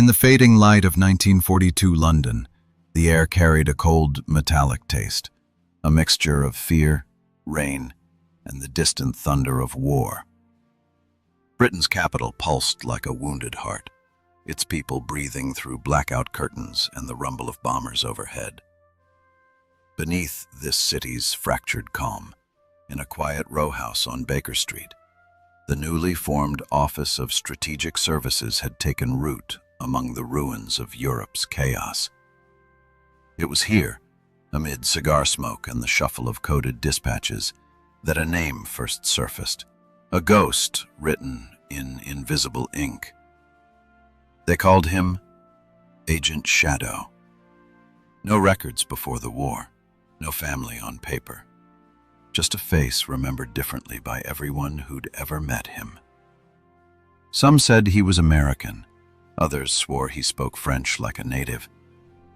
the fading light of 1942 London, the air carried a cold, metallic taste, a mixture of fear, rain, and the distant thunder of war. Britain's capital pulsed like a wounded heart, its people breathing through blackout curtains and the rumble of bombers overhead. Beneath this city's fractured calm, in a quiet row house on Baker Street, the newly formed Office of Strategic Services had taken root among the ruins of Europe's chaos. It was here, amid cigar smoke and the shuffle of coded dispatches, that a name first surfaced, a ghost written in invisible ink. They called him Agent Shadow. No records before the war, no family on paper. Just a face remembered differently by everyone who'd ever met him. Some said he was American. Others swore he spoke French like a native.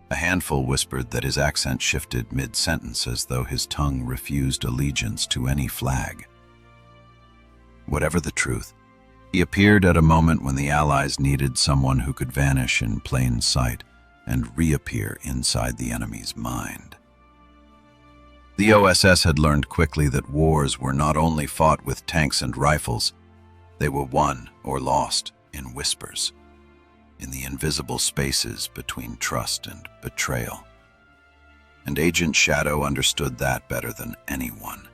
A handful whispered that his accent shifted mid-sentence as though his tongue refused allegiance to any flag. Whatever the truth, he appeared at a moment when the Allies needed someone who could vanish in plain sight and reappear inside the enemy's mind. The OSS had learned quickly that wars were not only fought with tanks and rifles, they were won or lost in whispers, in the invisible spaces between trust and betrayal. And Agent Shadow understood that better than anyone.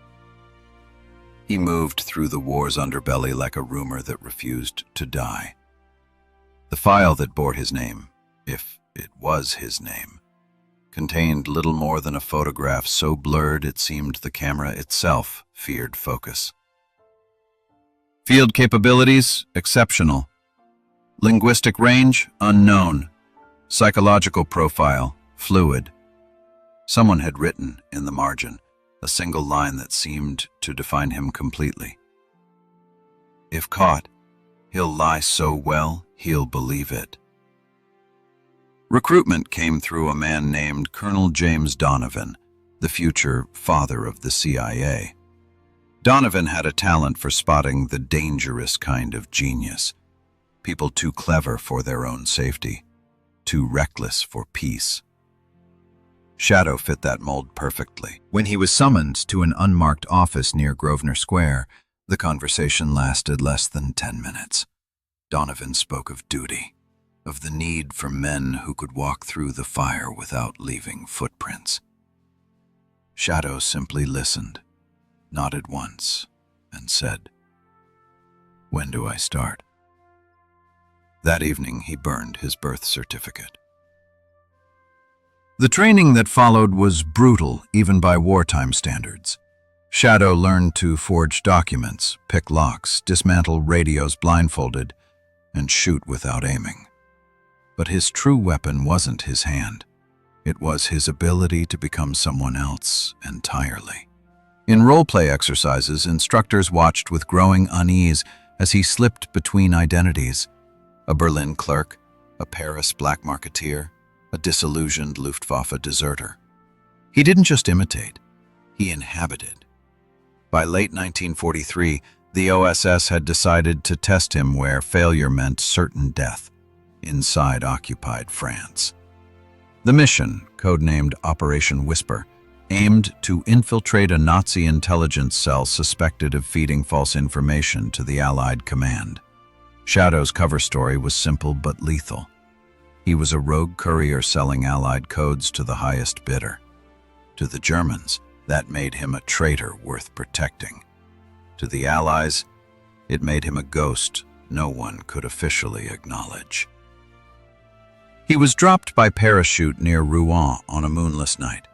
He moved through the war's underbelly like a rumor that refused to die. The file that bore his name, if it was his name, contained little more than a photograph so blurred it seemed the camera itself feared focus. Field capabilities, exceptional. Linguistic range, unknown. Psychological profile, fluid. Someone had written in the margin a single line that seemed to define him completely. If caught, he'll lie so well, he'll believe it. Recruitment came through a man named Colonel James Donovan, the future father of the CIA. Donovan had a talent for spotting the dangerous kind of genius, people too clever for their own safety, too reckless for peace. Shadow fit that mold perfectly. When he was summoned to an unmarked office near Grosvenor Square, the conversation lasted less than 10 minutes. Donovan spoke of duty, of the need for men who could walk through the fire without leaving footprints. Shadow simply listened, nodded once, and said, "When do I start?" That evening he burned his birth certificate. The training that followed was brutal, even by wartime standards. Shadow learned to forge documents, pick locks, dismantle radios blindfolded, and shoot without aiming. But his true weapon wasn't his hand. It was his ability to become someone else entirely. In role-play exercises, instructors watched with growing unease as he slipped between identities: a Berlin clerk, a Paris black marketeer, a disillusioned Luftwaffe deserter. He didn't just imitate, he inhabited. By late 1943, the OSS had decided to test him where failure meant certain death, inside occupied France. The mission, codenamed Operation Whisper, aimed to infiltrate a Nazi intelligence cell suspected of feeding false information to the Allied command. Shadow's cover story was simple but lethal. He was a rogue courier selling Allied codes to the highest bidder. To the Germans, that made him a traitor worth protecting. To the Allies, it made him a ghost no one could officially acknowledge. He was dropped by parachute near Rouen on a moonless night.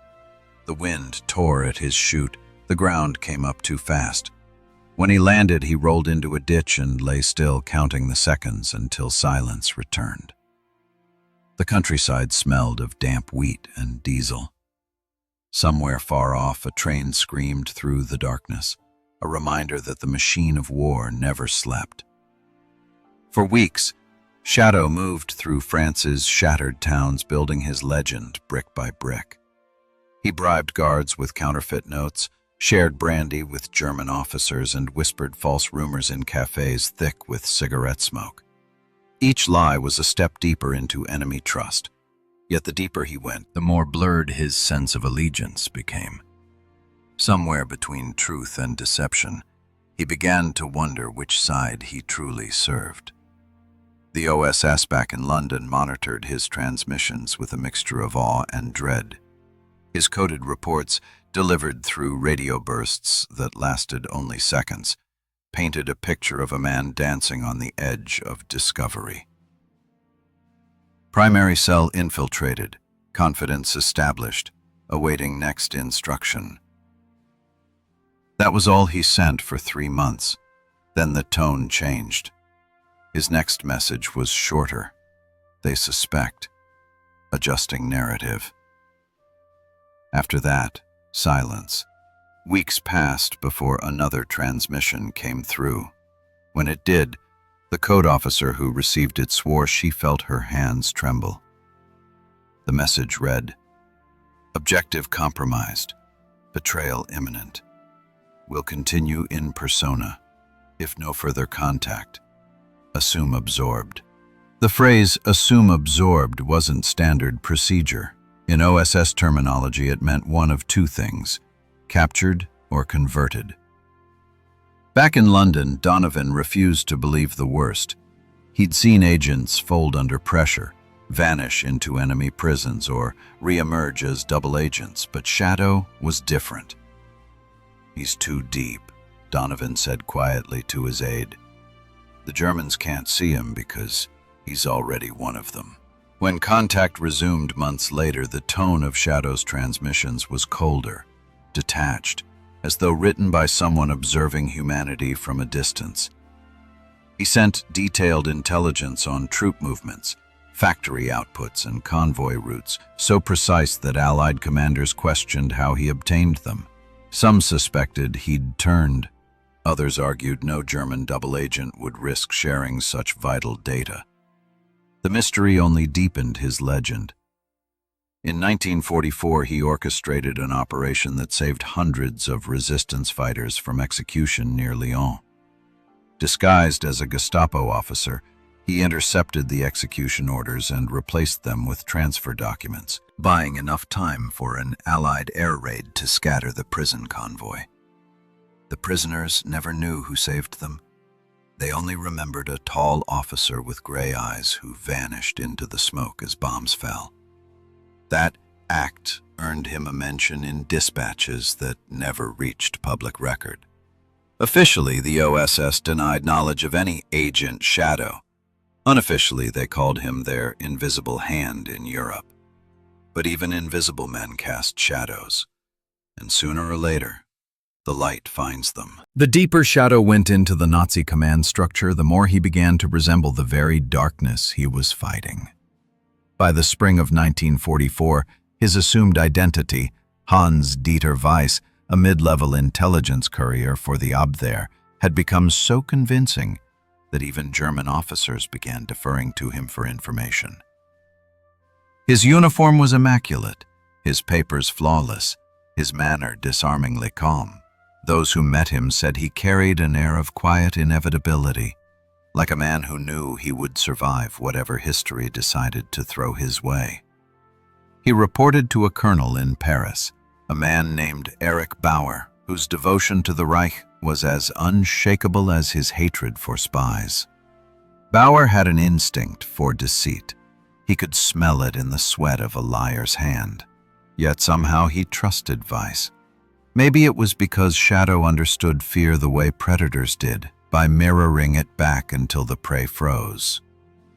The wind tore at his chute. The ground came up too fast. When he landed, he rolled into a ditch and lay still, counting the seconds until silence returned. The countryside smelled of damp wheat and diesel. Somewhere far off, a train screamed through the darkness, a reminder that the machine of war never slept. For weeks, Shadow moved through France's shattered towns, building his legend brick by brick. He bribed guards with counterfeit notes, shared brandy with German officers, and whispered false rumors in cafes thick with cigarette smoke. Each lie was a step deeper into enemy trust. Yet the deeper he went, the more blurred his sense of allegiance became. Somewhere between truth and deception, he began to wonder which side he truly served. The OSS back in London monitored his transmissions with a mixture of awe and dread. His coded reports, delivered through radio bursts that lasted only seconds, painted a picture of a man dancing on the edge of discovery. Primary cell infiltrated, confidence established, awaiting next instruction. That was all he sent for 3 months. Then the tone changed. His next message was shorter. They suspect. Adjusting narrative. After that, silence. Weeks passed before another transmission came through. When it did, the code officer who received it swore she felt her hands tremble. The message read, "Objective compromised. Betrayal imminent. Will continue in persona. If no further contact. Assume absorbed." The phrase "assume absorbed" wasn't standard procedure. In OSS terminology, it meant one of two things: captured or converted. Back in London, Donovan refused to believe the worst. He'd seen agents fold under pressure, vanish into enemy prisons, or re-emerge as double agents, but Shadow was different. "He's too deep," Donovan said quietly to his aide. "The Germans can't see him because he's already one of them." When contact resumed months later, the tone of Shadow's transmissions was colder, detached, as though written by someone observing humanity from a distance. He sent detailed intelligence on troop movements, factory outputs, and convoy routes, so precise that Allied commanders questioned how he obtained them. Some suspected he'd turned. Others argued no German double agent would risk sharing such vital data. The mystery only deepened his legend. In 1944, he orchestrated an operation that saved hundreds of resistance fighters from execution near Lyon. Disguised as a Gestapo officer, he intercepted the execution orders and replaced them with transfer documents, buying enough time for an Allied air raid to scatter the prison convoy. The prisoners never knew who saved them. They only remembered a tall officer with gray eyes who vanished into the smoke as bombs fell. That act earned him a mention in dispatches that never reached public record. Officially, the OSS denied knowledge of any Agent Shadow. Unofficially, they called him their invisible hand in Europe. But even invisible men cast shadows, and sooner or later, the light finds them. The deeper Shadow went into the Nazi command structure, the more he began to resemble the very darkness he was fighting. By the spring of 1944, his assumed identity, Hans-Dieter Weiss, a mid-level intelligence courier for the Abwehr, had become so convincing that even German officers began deferring to him for information. His uniform was immaculate, his papers flawless, his manner disarmingly calm. Those who met him said he carried an air of quiet inevitability, like a man who knew he would survive whatever history decided to throw his way. He reported to a colonel in Paris, a man named Erich Bauer, whose devotion to the Reich was as unshakable as his hatred for spies. Bauer had an instinct for deceit. He could smell it in the sweat of a liar's hand. Yet somehow he trusted Weiss. Maybe it was because Shadow understood fear the way predators did, by mirroring it back until the prey froze.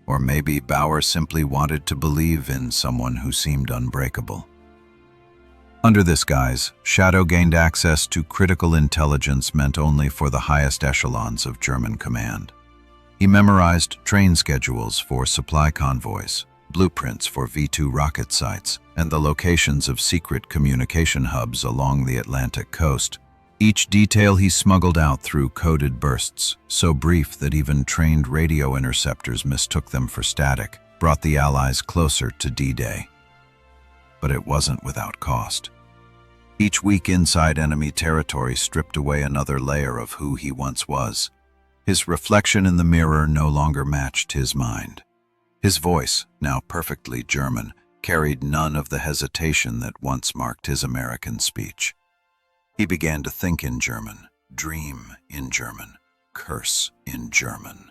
Or maybe Bauer simply wanted to believe in someone who seemed unbreakable. Under this guise, Shadow gained access to critical intelligence meant only for the highest echelons of German command. He memorized train schedules for supply convoys, blueprints for V-2 rocket sites, and the locations of secret communication hubs along the Atlantic coast. Each detail he smuggled out through coded bursts, so brief that even trained radio interceptors mistook them for static, brought the Allies closer to D-Day. But it wasn't without cost. Each week inside enemy territory stripped away another layer of who he once was. His reflection in the mirror no longer matched his mind. His voice, now perfectly German, carried none of the hesitation that once marked his American speech. He began to think in German, dream in German, curse in German.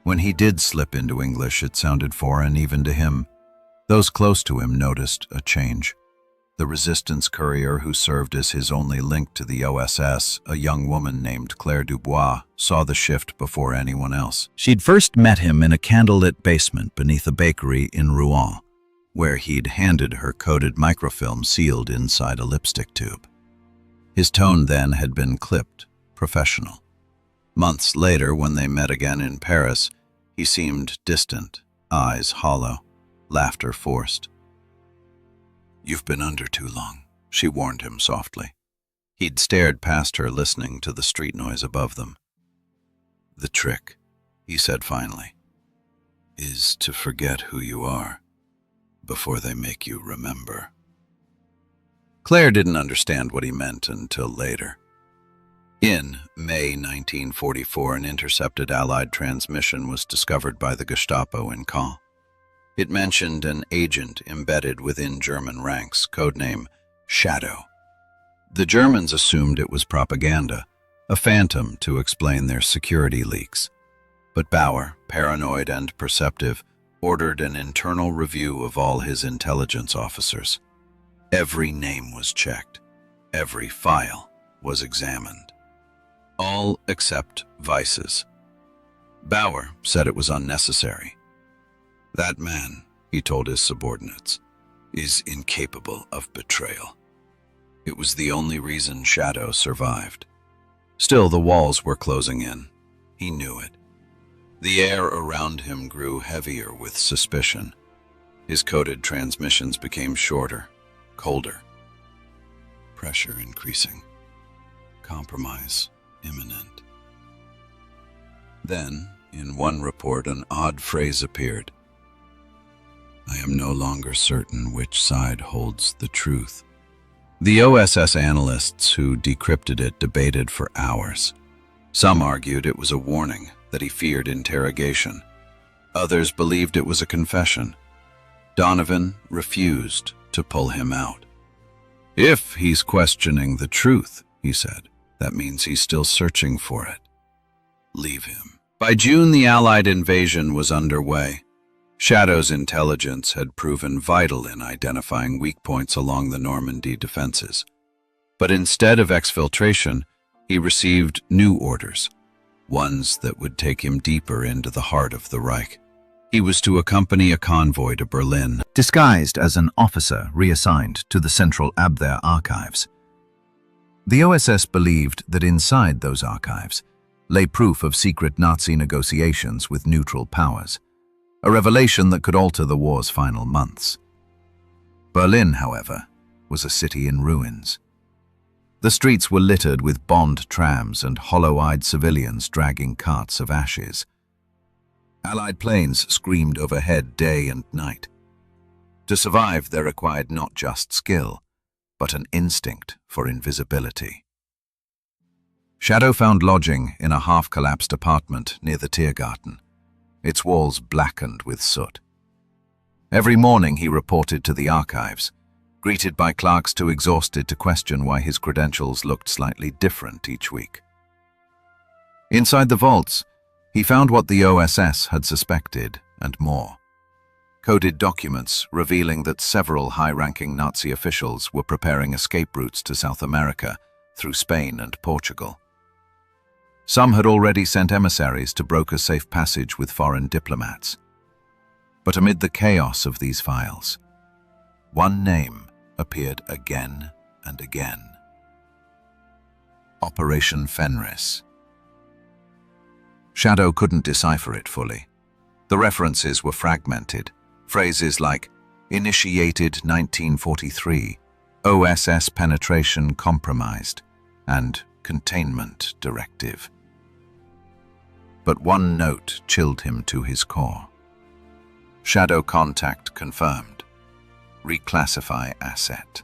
When he did slip into English, it sounded foreign even to him. Those close to him noticed a change. The resistance courier who served as his only link to the OSS, a young woman named Claire Dubois, saw the shift before anyone else. She'd first met him in a candlelit basement beneath a bakery in Rouen, where he'd handed her coded microfilm sealed inside a lipstick tube. His tone then had been clipped, professional. Months later, when they met again in Paris, he seemed distant, eyes hollow, laughter forced. "You've been under too long," she warned him softly. He'd stared past her, listening to the street noise above them. "The trick," he said finally, "is to forget who you are before they make you remember." Claire didn't understand what he meant until later. In May 1944, an intercepted Allied transmission was discovered by the Gestapo in Caen. It mentioned an agent embedded within German ranks, codename Shadow. The Germans assumed it was propaganda, a phantom to explain their security leaks. But Bauer, paranoid and perceptive, ordered an internal review of all his intelligence officers. Every name was checked. Every file was examined. All except Weiss's. Bauer said it was unnecessary. "That man," he told his subordinates, "is incapable of betrayal." It was the only reason Shadow survived. Still, the walls were closing in. He knew it. The air around him grew heavier with suspicion. His coded transmissions became shorter, colder. Pressure increasing. Compromise imminent. Then, in one report, an odd phrase appeared. "I am no longer certain which side holds the truth." The OSS analysts who decrypted it debated for hours. Some argued it was a warning, that he feared interrogation. Others believed it was a confession. Donovan refused to pull him out. "If he's questioning the truth," he said, "that means he's still searching for it. Leave him." By June, the Allied invasion was underway. Shadow's intelligence had proven vital in identifying weak points along the Normandy defenses. But instead of exfiltration, he received new orders, ones that would take him deeper into the heart of the Reich. He was to accompany a convoy to Berlin, disguised as an officer reassigned to the Central Abwehr archives. The OSS believed that inside those archives lay proof of secret Nazi negotiations with neutral powers, a revelation that could alter the war's final months. Berlin, however, was a city in ruins. The streets were littered with bombed trams and hollow-eyed civilians dragging carts of ashes. Allied planes screamed overhead day and night. To survive, they required not just skill, but an instinct for invisibility. Shadow found lodging in a half-collapsed apartment near the Tiergarten, its walls blackened with soot. Every morning he reported to the archives, greeted by clerks too exhausted to question why his credentials looked slightly different each week. Inside the vaults, he found what the OSS had suspected and more. Coded documents revealing that several high-ranking Nazi officials were preparing escape routes to South America through Spain and Portugal. Some had already sent emissaries to broker safe passage with foreign diplomats. But amid the chaos of these files, one name appeared again and again. Operation Fenris. Shadow couldn't decipher it fully. The references were fragmented. Phrases like "initiated 1943", "OSS penetration compromised", and "containment directive". But one note chilled him to his core. Shadow contact confirmed. Reclassify asset.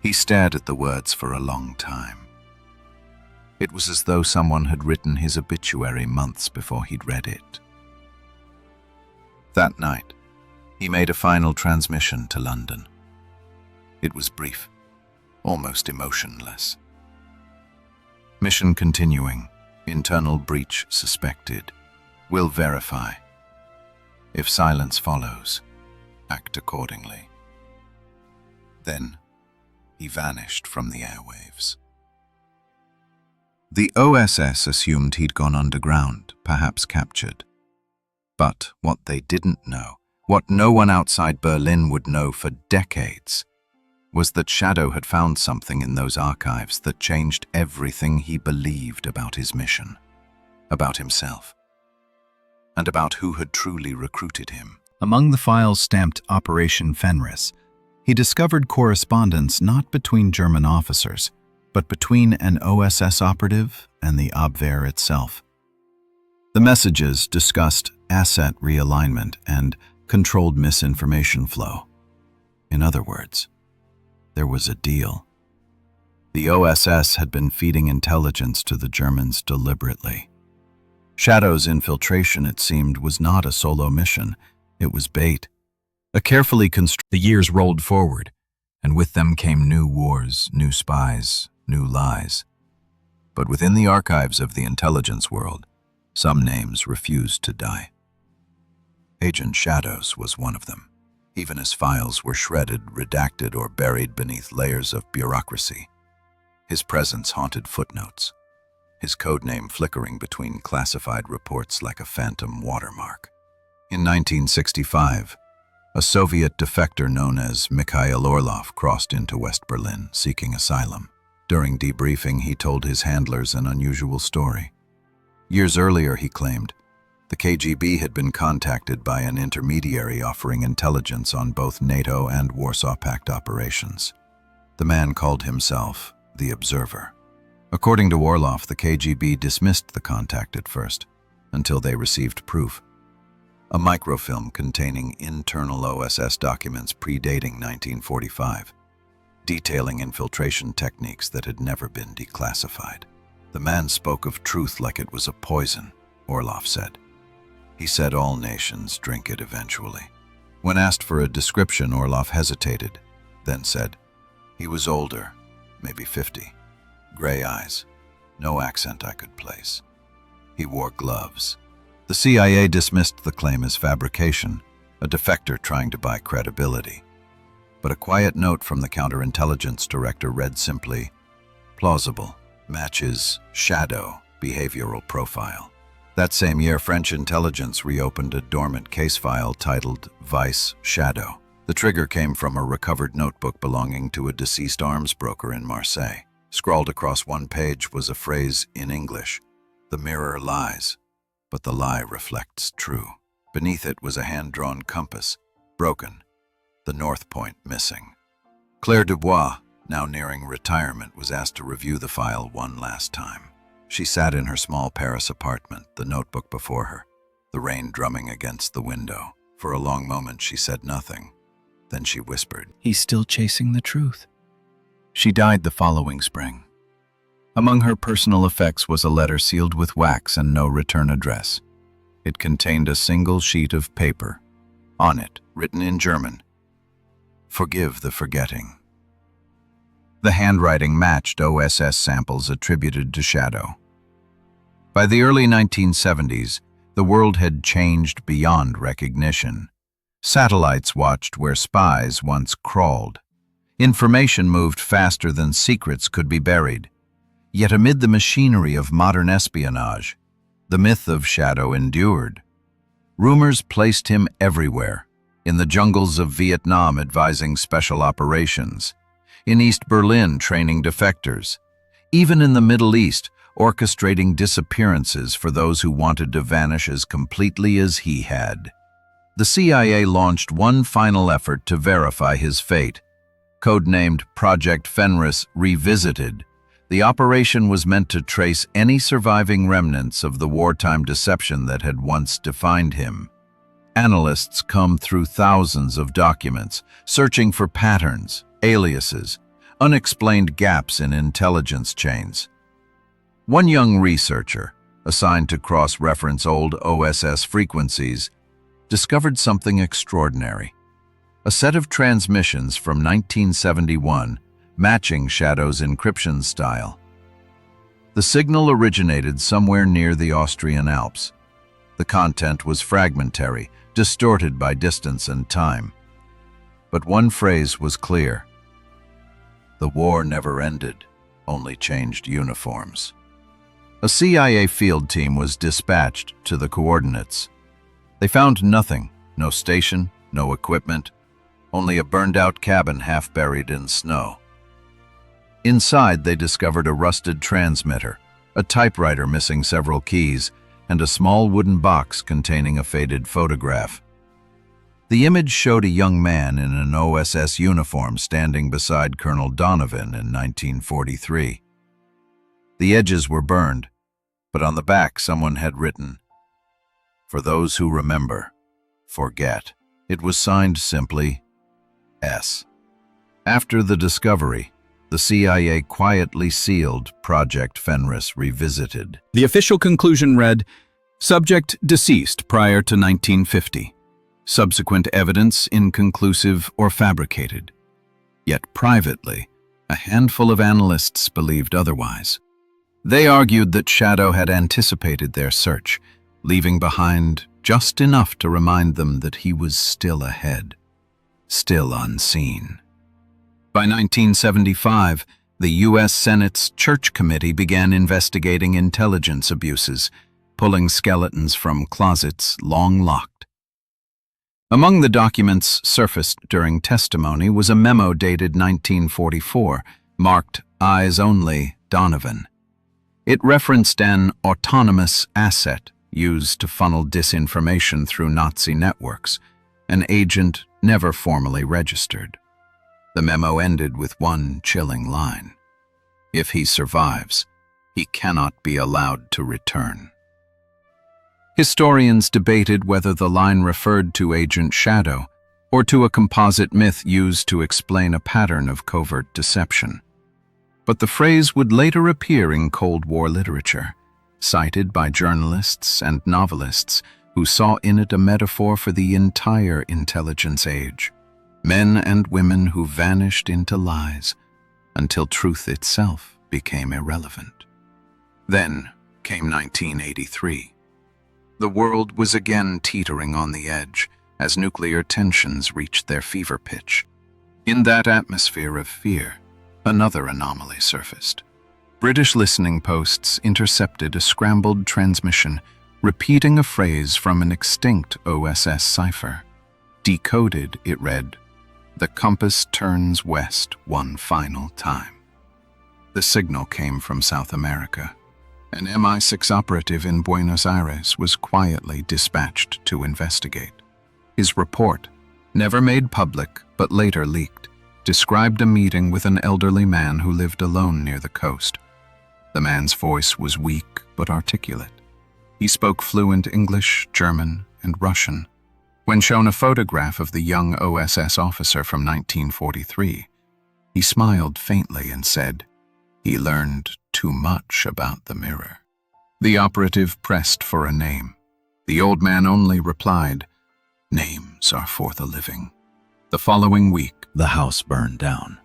He stared at the words for a long time. It was as though someone had written his obituary months before he'd read it. That night, he made a final transmission to London. It was brief, almost emotionless. Mission continuing. Internal breach suspected. Will verify. If silence follows, act accordingly. Then, he vanished from the airwaves. The OSS assumed he'd gone underground, perhaps captured. But what they didn't know, what no one outside Berlin would know for decades, was that Shadow had found something in those archives that changed everything he believed about his mission, about himself, and about who had truly recruited him. Among the files stamped Operation Fenris, he discovered correspondence not between German officers, but between an OSS operative and the Abwehr itself. The messages discussed asset realignment and controlled misinformation flow. In other words, there was a deal. The OSS had been feeding intelligence to the Germans deliberately. Shadow's infiltration, it seemed, was not a solo mission. It was bait. A carefully constructed... The years rolled forward, and with them came new wars, new spies, new lies. But within the archives of the intelligence world, some names refused to die. Agent Shadows was one of them. Even his files were shredded, redacted, or buried beneath layers of bureaucracy. His presence haunted footnotes, his codename flickering between classified reports like a phantom watermark. In 1965, a Soviet defector known as Mikhail Orlov crossed into West Berlin, seeking asylum. During debriefing, he told his handlers an unusual story. Years earlier, he claimed, the KGB had been contacted by an intermediary offering intelligence on both NATO and Warsaw Pact operations. The man called himself the Observer. According to Orlov, the KGB dismissed the contact at first, until they received proof. A microfilm containing internal OSS documents predating 1945, detailing infiltration techniques that had never been declassified. The man spoke of truth like it was a poison, Orlov said. He said all nations drink it eventually. When asked for a description, Orlov hesitated, then said, he was older, maybe 50, gray eyes, no accent I could place. He wore gloves. The CIA dismissed the claim as fabrication, a defector trying to buy credibility. But a quiet note from the counterintelligence director read simply, plausible, matches Shadow behavioral profile. That same year, French intelligence reopened a dormant case file titled Vice Shadow. The trigger came from a recovered notebook belonging to a deceased arms broker in Marseille. Scrawled across one page was a phrase in English, "The mirror lies, but the lie reflects true." Beneath it was a hand-drawn compass, broken, the north point missing. Claire Dubois, now nearing retirement, was asked to review the file one last time. She sat in her small Paris apartment, the notebook before her, the rain drumming against the window. For a long moment she said nothing. Then she whispered, "He's still chasing the truth." She died the following spring. Among her personal effects was a letter sealed with wax and no return address. It contained a single sheet of paper. On it, written in German, "Forgive the forgetting." The handwriting matched OSS samples attributed to Shadow. By the early 1970s, the world had changed beyond recognition. Satellites watched where spies once crawled. Information moved faster than secrets could be buried. Yet amid the machinery of modern espionage, the myth of Shadow endured. Rumors placed him everywhere, in the jungles of Vietnam advising special operations, in East Berlin training defectors, even in the Middle East orchestrating disappearances for those who wanted to vanish as completely as he had. The CIA launched one final effort to verify his fate. Codenamed Project Fenris Revisited, the operation was meant to trace any surviving remnants of the wartime deception that had once defined him. Analysts combed through thousands of documents, searching for patterns, aliases, unexplained gaps in intelligence chains. One young researcher, assigned to cross-reference old OSS frequencies, discovered something extraordinary. A set of transmissions from 1971 matching Shadow's encryption style. The signal originated somewhere near the Austrian Alps. The content was fragmentary, distorted by distance and time. But one phrase was clear. The war never ended, only changed uniforms. A CIA field team was dispatched to the coordinates. They found nothing, no station, no equipment, only a burned-out cabin half buried in snow. Inside, they discovered a rusted transmitter, a typewriter missing several keys, and a small wooden box containing a faded photograph. The image showed a young man in an OSS uniform standing beside Colonel Donovan in 1943. The edges were burned, but on the back someone had written, "For those who remember, forget." It was signed simply, S. After the discovery, the CIA quietly sealed Project Fenris Revisited. The official conclusion read, "Subject deceased prior to 1950. Subsequent evidence inconclusive or fabricated." Yet privately, a handful of analysts believed otherwise. They argued that Shadow had anticipated their search, leaving behind just enough to remind them that he was still ahead, still unseen. By 1975, the U.S. Senate's Church Committee began investigating intelligence abuses, pulling skeletons from closets long locked. Among the documents surfaced during testimony was a memo dated 1944, marked Eyes Only, Donovan. It referenced an autonomous asset used to funnel disinformation through Nazi networks, an agent never formally registered. The memo ended with one chilling line. If he survives, he cannot be allowed to return. Historians debated whether the line referred to Agent Shadow or to a composite myth used to explain a pattern of covert deception. But the phrase would later appear in Cold War literature, cited by journalists and novelists who saw in it a metaphor for the entire intelligence age. Men and women who vanished into lies until truth itself became irrelevant. Then came 1983. The world was again teetering on the edge as nuclear tensions reached their fever pitch. In that atmosphere of fear, another anomaly surfaced. British listening posts intercepted a scrambled transmission repeating a phrase from an extinct OSS cipher. Decoded, it read, "The compass turns west one final time." The signal came from South America. An MI6 operative in Buenos Aires was quietly dispatched to investigate. His report, never made public but later leaked, described a meeting with an elderly man who lived alone near the coast. The man's voice was weak but articulate. He spoke fluent English, German, and Russian. When shown a photograph of the young OSS officer from 1943, he smiled faintly and said, "He learned too much about the mirror." The operative pressed for a name. The old man only replied, "Names are for the living." The following week, The house burned down.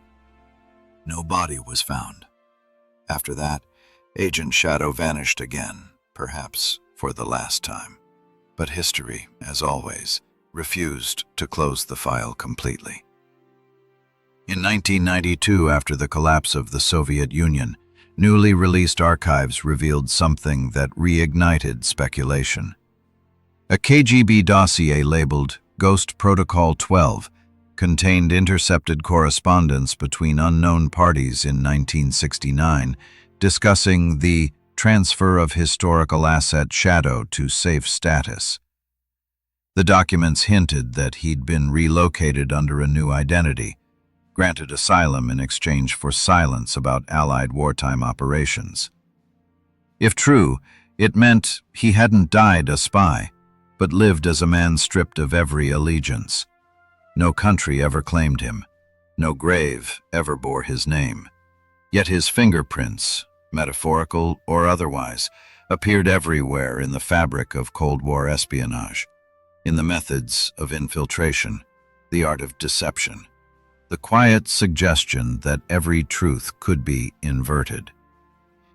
No body was found. After that, Agent Shadow vanished again, perhaps for the last time. But history, as always, refused to close the file completely. In 1992, after the collapse of the Soviet Union, newly released archives revealed something that reignited speculation. A KGB dossier labeled Ghost Protocol 12 contained intercepted correspondence between unknown parties in 1969 discussing the transfer of historical asset Shadow to safe status. The documents hinted that he'd been relocated under a new identity, granted asylum in exchange for silence about Allied wartime operations. If true, it meant he hadn't died a spy, but lived as a man stripped of every allegiance. No country ever claimed him. No grave ever bore his name. Yet his fingerprints, metaphorical or otherwise, appeared everywhere in the fabric of Cold War espionage, in the methods of infiltration, the art of deception, the quiet suggestion that every truth could be inverted.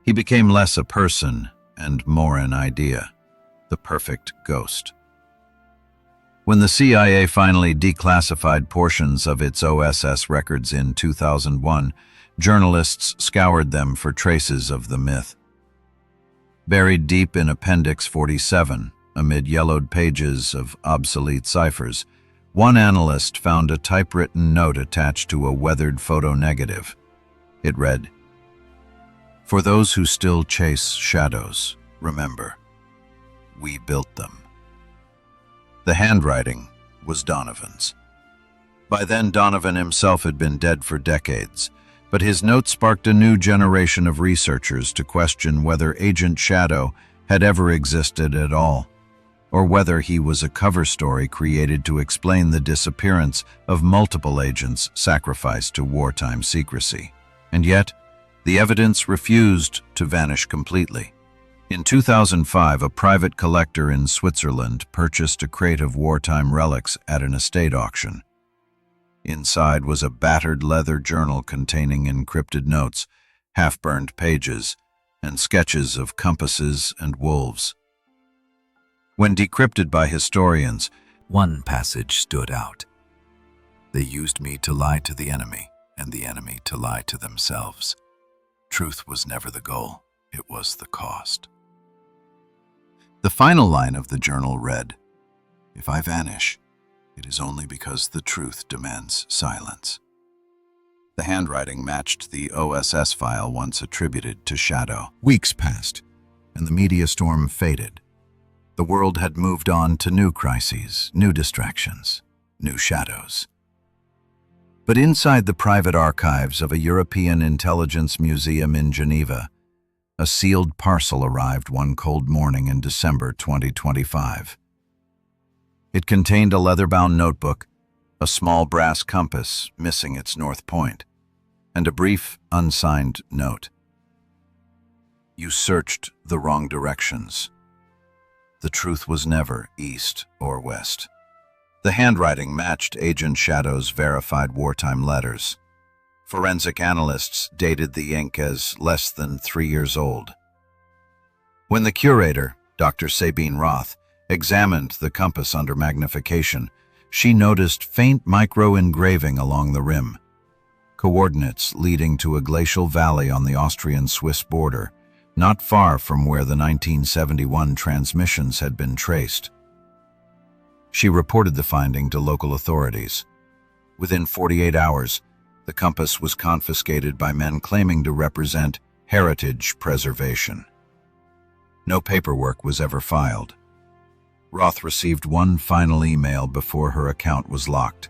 He became less a person and more an idea, the perfect ghost. When the CIA finally declassified portions of its OSS records in 2001, journalists scoured them for traces of the myth. Buried deep in Appendix 47, amid yellowed pages of obsolete ciphers, one analyst found a typewritten note attached to a weathered photo negative. It read, "For those who still chase shadows, remember, we built them." The handwriting was Donovan's. By then, Donovan himself had been dead for decades, but his note sparked a new generation of researchers to question whether Agent Shadow had ever existed at all, or whether he was a cover story created to explain the disappearance of multiple agents sacrificed to wartime secrecy. And yet, the evidence refused to vanish completely. In 2005, a private collector in Switzerland purchased a crate of wartime relics at an estate auction. Inside was a battered leather journal containing encrypted notes, half-burned pages, and sketches of compasses and wolves. When decrypted by historians, one passage stood out. "They used me to lie to the enemy, and the enemy to lie to themselves. Truth was never the goal, it was the cost." The final line of the journal read, "If I vanish, it is only because the truth demands silence." The handwriting matched the OSS file once attributed to Shadow. Weeks passed, and the media storm faded. The world had moved on to new crises, new distractions, new shadows. But inside the private archives of a European intelligence museum in Geneva, a sealed parcel arrived one cold morning in December 2025. It contained a leather-bound notebook, a small brass compass missing its north point, and a brief, unsigned note. "You searched the wrong directions. The truth was never east or west." The handwriting matched Agent Shadow's verified wartime letters. Forensic analysts dated the ink as less than 3 years old. When the curator, Dr. Sabine Roth, examined the compass under magnification, she noticed faint micro-engraving along the rim, coordinates leading to a glacial valley on the Austrian-Swiss border, not far from where the 1971 transmissions had been traced. She reported the finding to local authorities. Within 48 hours, the compass was confiscated by men claiming to represent heritage preservation. No paperwork was ever filed. Roth received one final email before her account was locked.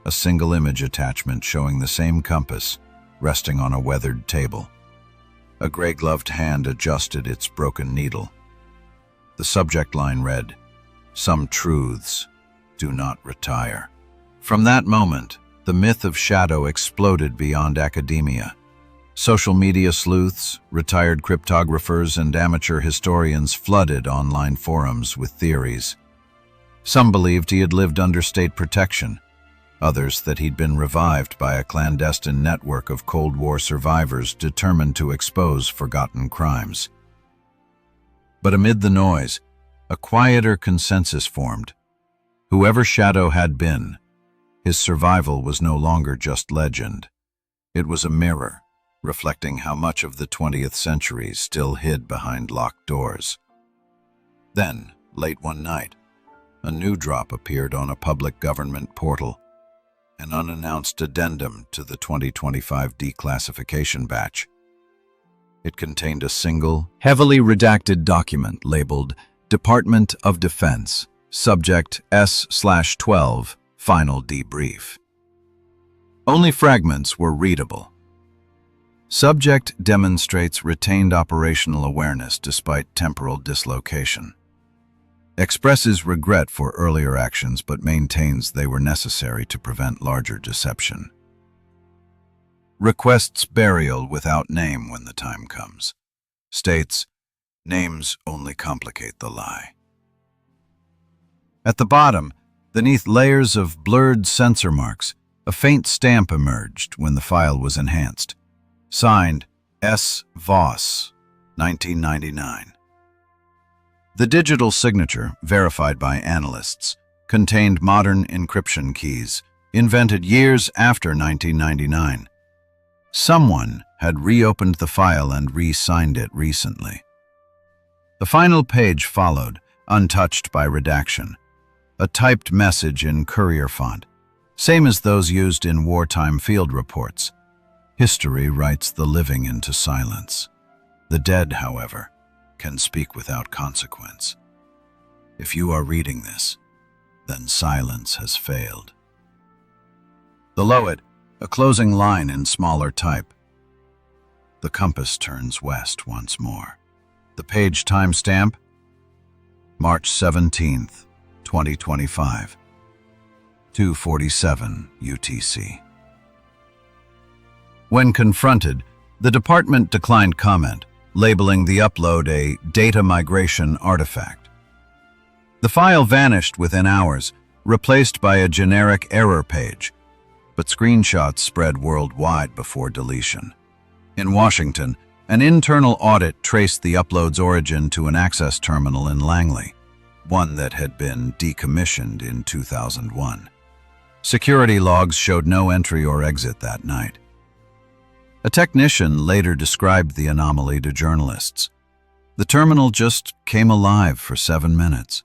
A single image attachment showing the same compass resting on a weathered table. A gray-gloved hand adjusted its broken needle. The subject line read, "Some truths do not retire." From that moment, the myth of Shadow exploded beyond academia. Social media sleuths, retired cryptographers, and amateur historians flooded online forums with theories. Some believed he had lived under state protection, others that he'd been revived by a clandestine network of Cold War survivors determined to expose forgotten crimes. But amid the noise, a quieter consensus formed. Whoever Shadow had been, his survival was no longer just legend. It was a mirror, reflecting how much of the 20th century still hid behind locked doors. Then, late one night, a new drop appeared on a public government portal, an unannounced addendum to the 2025 declassification batch. It contained a single, heavily redacted document labeled Department of Defense, subject S/12, Final Debrief. Only fragments were readable. Subject demonstrates retained operational awareness despite temporal dislocation. Expresses regret for earlier actions but maintains they were necessary to prevent larger deception. requests burial without name when the time comes. States, names only complicate the lie. At the bottom, beneath layers of blurred censor marks, a faint stamp emerged when the file was enhanced. Signed, S. Voss, 1999. The digital signature, verified by analysts, contained modern encryption keys, invented years after 1999. Someone had reopened the file and re-signed it recently. The final page followed, untouched by redaction. A typed message in courier font, same as those used in wartime field reports. History writes the living into silence. The dead, however, can speak without consequence. If you are reading this, then silence has failed. Below it, a closing line in smaller type. The compass turns west once more. The page timestamp, March 17th, 2025, 2:47 UTC. When confronted, the department declined comment, labeling the upload a data migration artifact. The file vanished within hours, replaced by a generic error page, but screenshots spread worldwide before deletion. In Washington, an internal audit traced the upload's origin to an access terminal in Langley, one that had been decommissioned in 2001. Security logs showed no entry or exit that night. A technician later described the anomaly to journalists. The terminal just came alive for 7 minutes.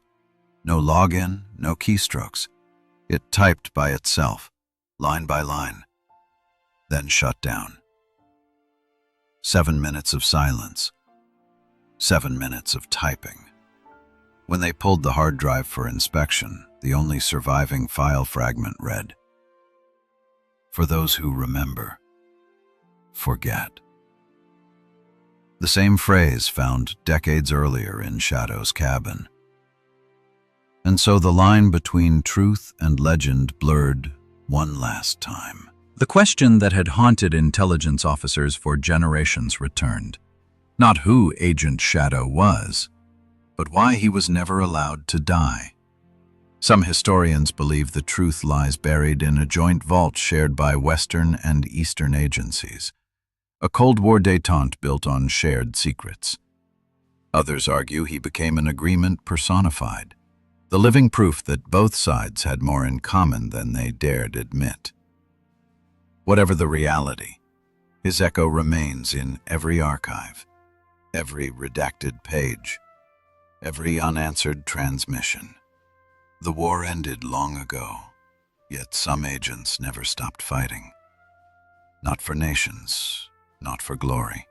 No login, no keystrokes. It typed by itself, line by line, then shut down. 7 minutes of silence. 7 minutes of typing. When they pulled the hard drive for inspection, the only surviving file fragment read, "For those who remember, forget." The same phrase found decades earlier in Shadow's cabin. And so the line between truth and legend blurred one last time. The question that had haunted intelligence officers for generations returned. Not who Agent Shadow was, but why he was never allowed to die. Some historians believe the truth lies buried in a joint vault shared by Western and Eastern agencies, a Cold War détente built on shared secrets. Others argue he became an agreement personified, the living proof that both sides had more in common than they dared admit. Whatever the reality, his echo remains in every archive, every redacted page, every unanswered transmission. The war ended long ago, yet some agents never stopped fighting. Not for nations, not for glory,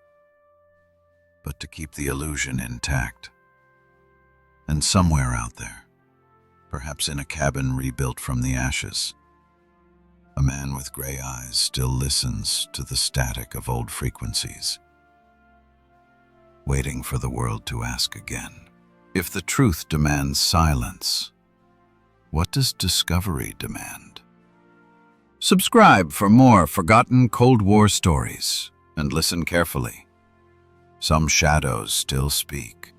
but to keep the illusion intact. And somewhere out there, perhaps in a cabin rebuilt from the ashes, a man with gray eyes still listens to the static of old frequencies, waiting for the world to ask again. If the truth demands silence, what does discovery demand? Subscribe for more forgotten Cold War stories, and listen carefully. Some shadows still speak.